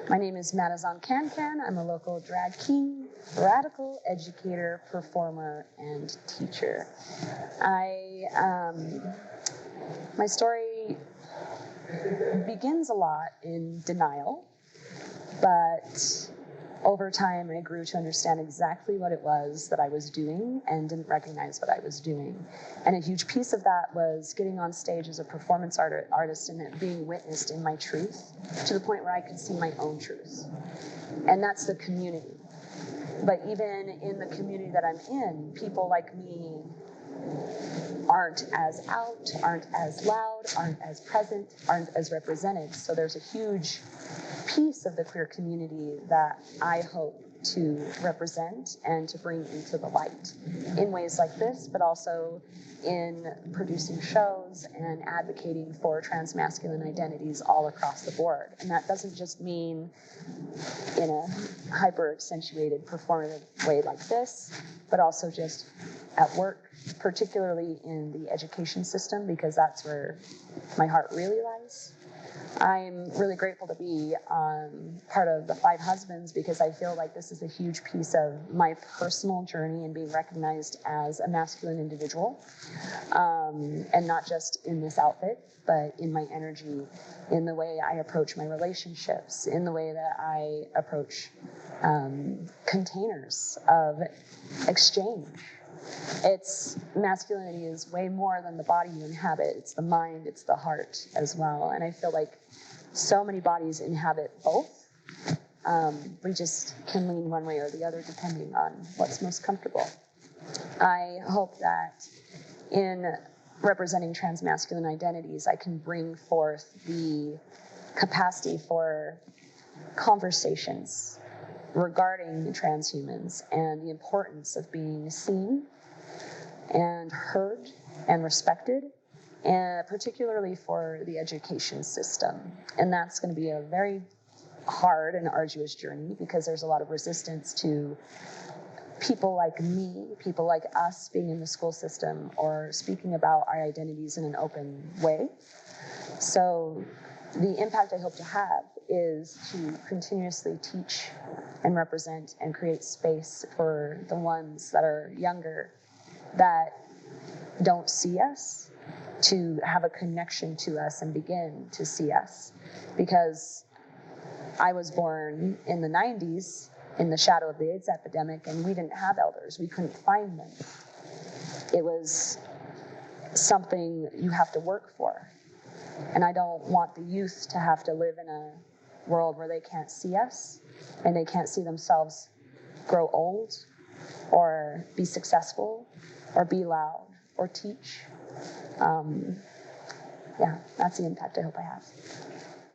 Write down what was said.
My name is Madazon Can-Can. I'm a local drag king, radical educator, performer, and teacher. My story begins a lot in denial, but over time I grew to understand exactly what it was that I was doing and didn't recognize what I was doing. And a huge piece of that was getting on stage as a performance artist and it being witnessed in my truth to the point where I could see my own truth. And that's the community. But even in the community that I'm in, people like me aren't as out, aren't as loud, aren't as present, aren't as represented. So there's a huge piece of the queer community that I hope to represent and to bring into the light in ways like this, but also in producing shows and advocating for transmasculine identities all across the board. And that doesn't just mean in a hyper-accentuated performative way like this, but also just at work, particularly in the education system, because that's where my heart really lies. I'm really grateful to be part of the Five Husbands because I feel like this is a huge piece of my personal journey in being recognized as a masculine individual, and not just in this outfit, but in my energy, in the way I approach my relationships, in the way that I approach containers of exchange. Masculinity is way more than the body you inhabit. It's the mind, it's the heart as well. And I feel like so many bodies inhabit both. We just can lean one way or the other depending on what's most comfortable. I hope that in representing transmasculine identities, I can bring forth the capacity for conversations regarding transhumans and the importance of being seen and heard and respected, and particularly for the education system. And that's going to be a very hard and arduous journey because there's a lot of resistance to people like me, people like us being in the school system or speaking about our identities in an open way. So the impact I hope to have is to continuously teach and represent and create space for the ones that are younger that don't see us, to have a connection to us and begin to see us. Because I was born in the 90s in the shadow of the AIDS epidemic, and we didn't have elders. We couldn't find them. It was something you have to work for. And I don't want the youth to have to live in a world where they can't see us and they can't see themselves grow old or be successful or be loud or teach. That's the impact I hope I have.